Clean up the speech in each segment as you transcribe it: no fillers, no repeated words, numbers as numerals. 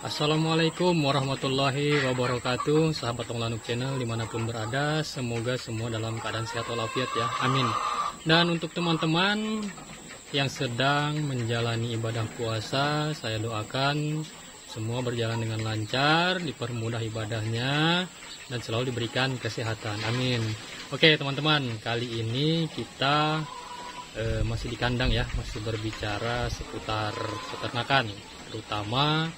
Assalamualaikum warahmatullahi wabarakatuh, sahabat Onglanuk Channel dimanapun berada, semoga semua dalam keadaan sehat walafiat ya, amin. Dan untuk teman-teman yang sedang menjalani ibadah puasa, saya doakan semua berjalan dengan lancar, dipermudah ibadahnya, dan selalu diberikan kesehatan, amin. Oke teman-teman, kali ini kita masih di kandang ya, masih berbicara seputar peternakan, terutama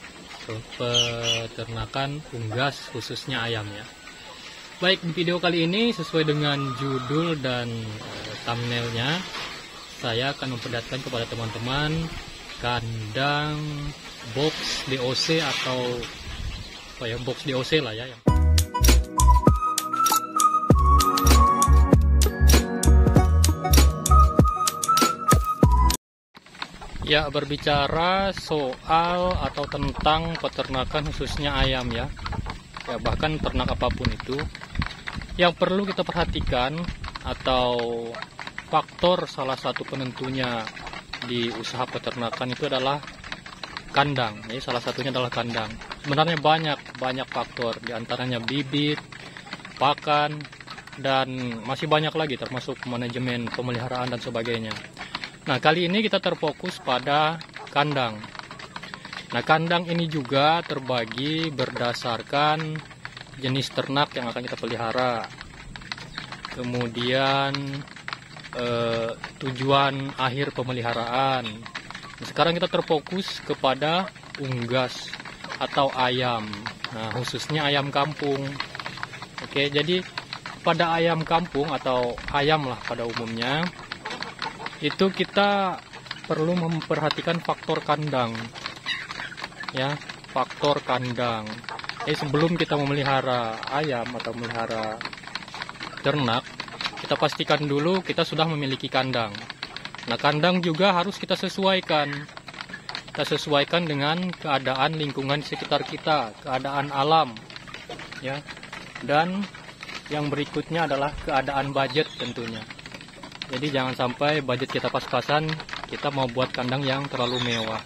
peternakan unggas khususnya ayam ya. Baik, di video kali ini sesuai dengan judul dan thumbnailnya, saya akan memperlihatkan kepada teman-teman kandang box DOC atau apa ya, box DOC lah ya. Ya, berbicara soal atau tentang peternakan khususnya ayam ya. Ya, bahkan ternak apapun itu, yang perlu kita perhatikan atau faktor salah satu penentunya di usaha peternakan itu adalah kandang. Ya, salah satunya adalah kandang. Sebenarnya banyak faktor, diantaranya bibit, pakan, dan masih banyak lagi termasuk manajemen pemeliharaan dan sebagainya. Nah, kali ini kita terfokus pada kandang. Nah, kandang ini juga terbagi berdasarkan jenis ternak yang akan kita pelihara. Kemudian tujuan akhir pemeliharaan. Nah, sekarang kita terfokus kepada unggas atau ayam. Nah, khususnya ayam kampung. Oke, jadi pada ayam kampung atau ayam lah pada umumnya, itu kita perlu memperhatikan faktor kandang ya, faktor kandang. Sebelum kita memelihara ayam atau memelihara ternak, kita pastikan dulu kita sudah memiliki kandang. Nah, kandang juga harus kita sesuaikan dengan keadaan lingkungan di sekitar kita, keadaan alam ya. Dan yang berikutnya adalah keadaan budget tentunya. Jadi jangan sampai budget kita pas-pasan, kita mau buat kandang yang terlalu mewah.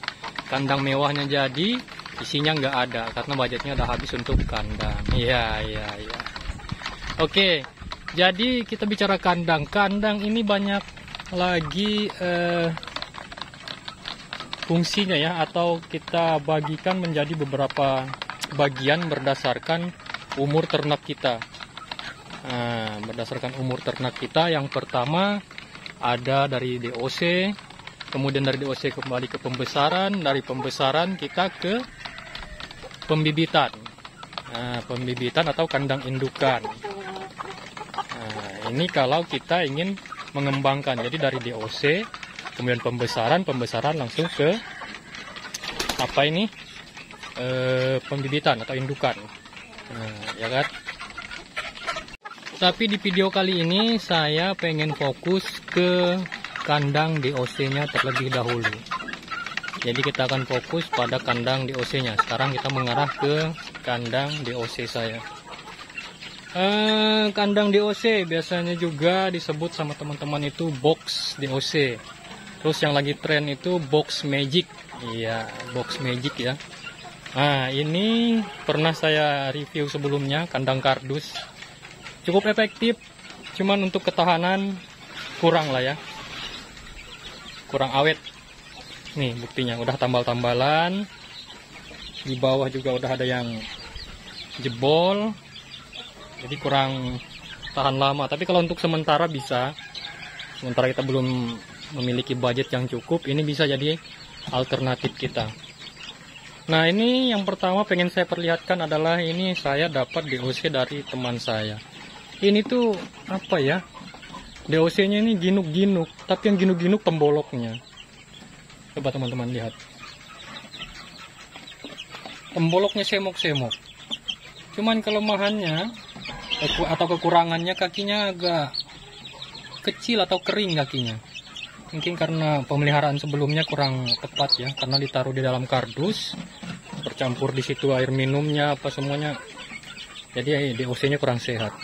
Kandang mewahnya jadi, isinya nggak ada, karena budgetnya udah habis untuk kandang. Iya. Oke, jadi kita bicara kandang. Kandang ini banyak lagi fungsinya ya, atau kita bagikan menjadi beberapa bagian berdasarkan umur ternak kita. Nah, berdasarkan umur ternak kita, yang pertama ada dari DOC, kemudian dari DOC kembali ke pembesaran, dari pembesaran kita ke pembibitan. Nah, pembibitan atau kandang indukan. Nah, ini kalau kita ingin mengembangkan, jadi dari DOC, kemudian pembesaran langsung ke apa ini? Pembibitan atau indukan. Nah, ya kan? Tapi di video kali ini saya pengen fokus ke kandang DOC-nya terlebih dahulu. Jadi kita akan fokus pada kandang DOC-nya. Sekarang kita mengarah ke kandang DOC saya. Kandang DOC biasanya juga disebut sama teman-teman itu box DOC. Terus yang lagi tren itu box magic. Iya, box magic ya. Nah, ini pernah saya review sebelumnya, kandang kardus. Cukup efektif, cuman untuk ketahanan kurang lah ya, kurang awet. Nih buktinya, udah tambal-tambalan, di bawah juga udah ada yang jebol, jadi kurang tahan lama. Tapi kalau untuk sementara bisa, sementara kita belum memiliki budget yang cukup, ini bisa jadi alternatif kita. Nah, ini yang pertama pengen saya perlihatkan adalah ini saya dapat DOC dari teman saya. Ini tuh apa ya, DOC-nya ini ginuk-ginuk, tapi yang ginuk-ginuk pemboloknya. Coba teman-teman lihat, pemboloknya semok-semok. Cuman kelemahannya atau kekurangannya, kakinya agak kecil atau kering kakinya. Mungkin karena pemeliharaan sebelumnya kurang tepat ya, karena ditaruh di dalam kardus, bercampur di situ air minumnya apa semuanya, jadi DOC-nya kurang sehat.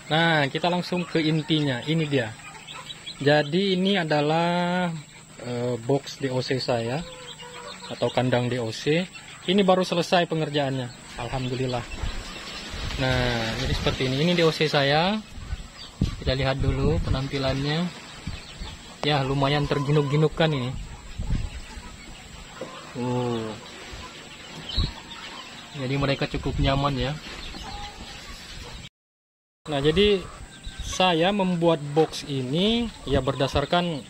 Nah, kita langsung ke intinya. Ini dia. Jadi ini adalah box DOC saya atau kandang DOC. Ini baru selesai pengerjaannya, alhamdulillah. Nah, jadi seperti ini. Ini DOC saya. Kita lihat dulu penampilannya. Ya, lumayan terginuk-ginuk kan ini. Jadi mereka cukup nyaman ya. Nah, jadi saya membuat box ini ya berdasarkan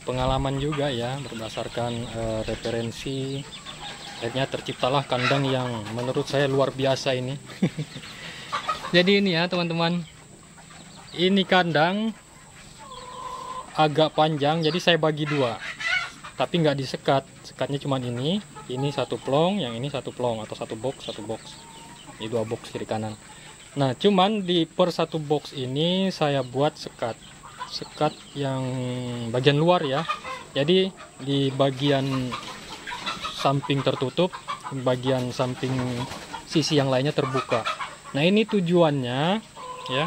pengalaman juga ya, berdasarkan referensi. Akhirnya terciptalah kandang yang menurut saya luar biasa ini. Jadi ini ya teman-teman, ini kandang agak panjang, jadi saya bagi dua, tapi nggak disekat. Sekatnya cuma ini satu plong, yang ini satu plong, atau satu box. Ini dua box kiri kanan. Nah, cuman di per satu box ini saya buat sekat yang bagian luar ya. Jadi di bagian samping tertutup, bagian samping sisi yang lainnya terbuka. Nah, ini tujuannya ya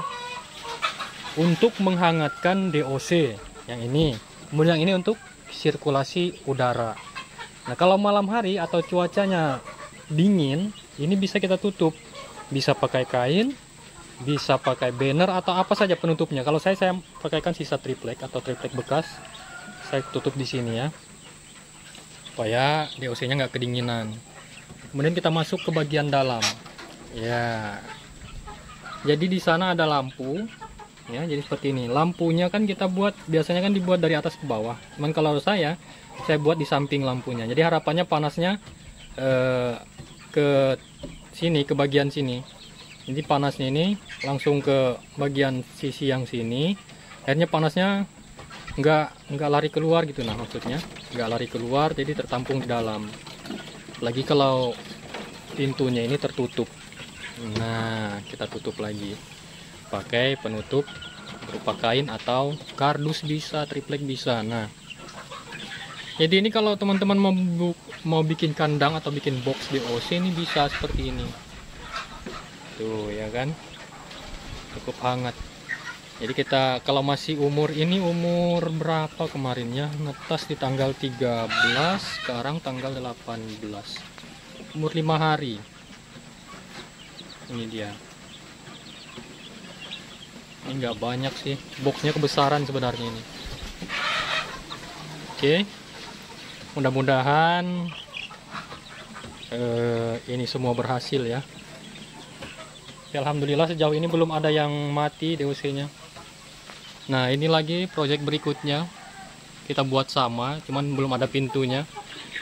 untuk menghangatkan DOC yang ini. Kemudian yang ini untuk sirkulasi udara. Nah, kalau malam hari atau cuacanya dingin, ini bisa kita tutup. Bisa pakai kain, bisa pakai banner atau apa saja penutupnya. Kalau saya pakaikan sisa triplek atau triplek bekas. Saya tutup di sini ya. Supaya DOC-nya nggak kedinginan. Kemudian kita masuk ke bagian dalam. Ya. Jadi di sana ada lampu. Ya, jadi seperti ini. Lampunya kan kita buat, biasanya kan dibuat dari atas ke bawah. Cuman kalau saya buat di samping lampunya. Jadi harapannya panasnya ke sini, ke bagian sini. Jadi panasnya ini langsung ke bagian sisi yang sini. Akhirnya panasnya nggak lari keluar gitu, nah maksudnya nggak lari keluar, jadi tertampung di dalam. Lagi kalau pintunya ini tertutup. Nah, kita tutup lagi pakai penutup berupa kain atau kardus bisa, triplek bisa. Nah, jadi ini kalau teman-teman mau bikin kandang atau bikin box DOC ini bisa seperti ini. Tuh ya kan, cukup hangat. Jadi kita kalau masih umur umur berapa kemarinnya, netas di tanggal 13, sekarang tanggal 18, umur 5 hari. Ini dia. Ini nggak banyak sih, boxnya kebesaran sebenarnya ini. Oke, mudah-mudahan ini semua berhasil ya. Alhamdulillah sejauh ini belum ada yang mati DOC-nya. Nah, ini lagi project berikutnya kita buat sama, cuman belum ada pintunya.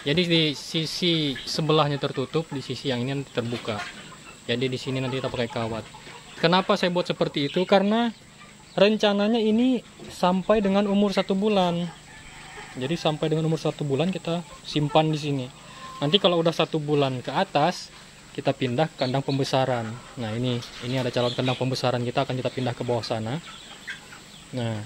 Jadi di sisi sebelahnya tertutup, di sisi yang ini nanti terbuka. Jadi di sini nanti kita pakai kawat. Kenapa saya buat seperti itu? Karena rencananya ini sampai dengan umur 1 bulan. Jadi sampai dengan umur 1 bulan kita simpan di sini. Nanti kalau udah 1 bulan ke atas, kita pindah ke kandang pembesaran. Nah, ini ada calon kandang pembesaran, kita akan kita pindah ke bawah sana. Nah,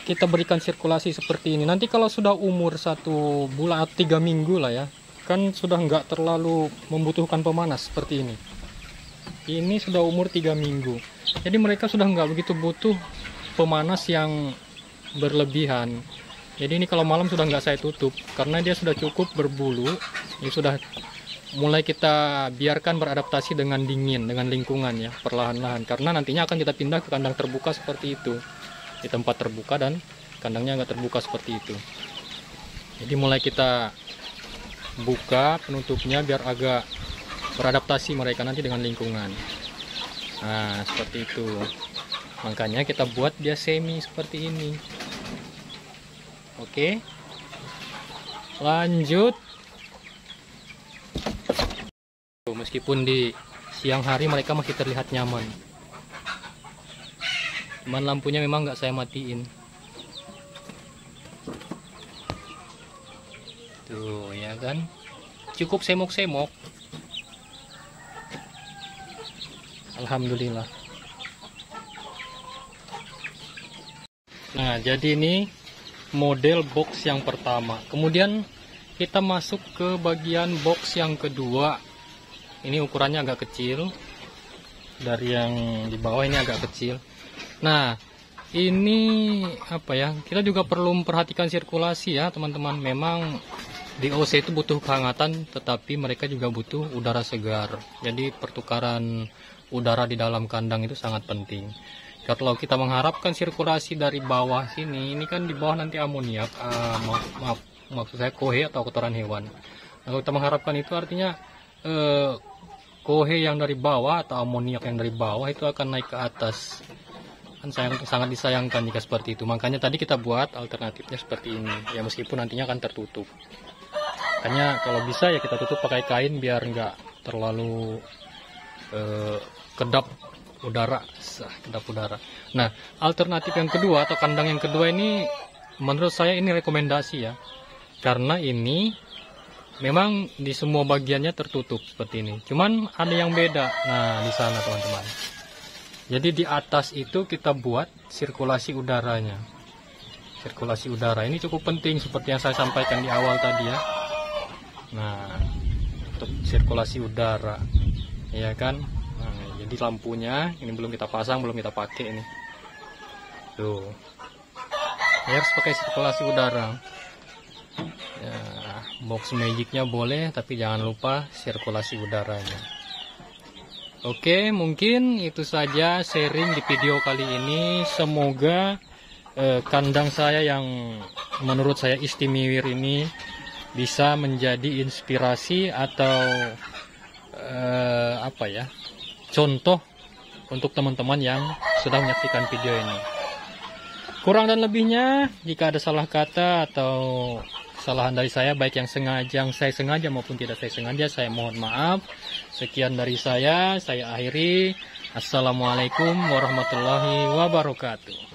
kita berikan sirkulasi seperti ini. Nanti kalau sudah umur 1 bulan atau 3 minggu lah ya, kan sudah nggak terlalu membutuhkan pemanas seperti ini. Ini sudah umur 3 minggu. Jadi mereka sudah nggak begitu butuh pemanas yang berlebihan. Jadi ini kalau malam sudah nggak saya tutup, karena dia sudah cukup berbulu. Ini sudah mulai kita biarkan beradaptasi dengan dingin, dengan lingkungan ya, perlahan-lahan. Karena nantinya akan kita pindah ke kandang terbuka seperti itu, di tempat terbuka dan kandangnya nggak terbuka seperti itu. Jadi mulai kita buka penutupnya biar agak beradaptasi mereka nanti dengan lingkungan. Nah, seperti itu. Makanya kita buat dia semi seperti ini. Oke, lanjut. Meskipun di siang hari mereka masih terlihat nyaman, cuman lampunya memang nggak saya matiin. Tuh ya kan, cukup semok-semok. Alhamdulillah. Nah, jadi ini model box yang pertama. Kemudian kita masuk ke bagian box yang kedua. Ini ukurannya agak kecil, dari yang di bawah ini agak kecil. Nah, ini apa ya, kita juga perlu memperhatikan sirkulasi ya teman-teman. Memang Di OC itu butuh kehangatan, tetapi mereka juga butuh udara segar. Jadi pertukaran udara di dalam kandang itu sangat penting. Kalau kita mengharapkan sirkulasi dari bawah sini, ini kan di bawah nanti amoniak, maksud saya kohe atau kotoran hewan. Nah, kalau kita mengharapkan itu artinya kohe yang dari bawah atau amoniak yang dari bawah itu akan naik ke atas. Kan sangat disayangkan jika seperti itu. Makanya tadi kita buat alternatifnya seperti ini. Ya meskipun nantinya akan tertutup. Makanya kalau bisa ya kita tutup pakai kain biar nggak terlalu kedap udara. Nah, alternatif yang kedua atau kandang yang kedua ini menurut saya ini rekomendasi ya. Karena ini memang di semua bagiannya tertutup seperti ini. Cuman ada yang beda. Nah, di sana teman-teman. Jadi di atas itu kita buat sirkulasi udaranya. Sirkulasi udara ini cukup penting seperti yang saya sampaikan di awal tadi ya. Nah, untuk sirkulasi udara, ya kan? Nah, jadi lampunya ini belum kita pasang, belum kita pakai ini. Tuh, ya, harus pakai sirkulasi udara. Ya, box magicnya boleh, tapi jangan lupa sirkulasi udaranya. Oke, mungkin itu saja sharing di video kali ini. Semoga kandang saya yang menurut saya istimewa ini bisa menjadi inspirasi atau contoh untuk teman-teman yang sudah menyaksikan video ini. Kurang dan lebihnya, jika ada salah kata atau kesalahan dari saya, baik yang saya sengaja maupun tidak saya sengaja, saya mohon maaf. Sekian dari saya akhiri. Assalamualaikum warahmatullahi wabarakatuh.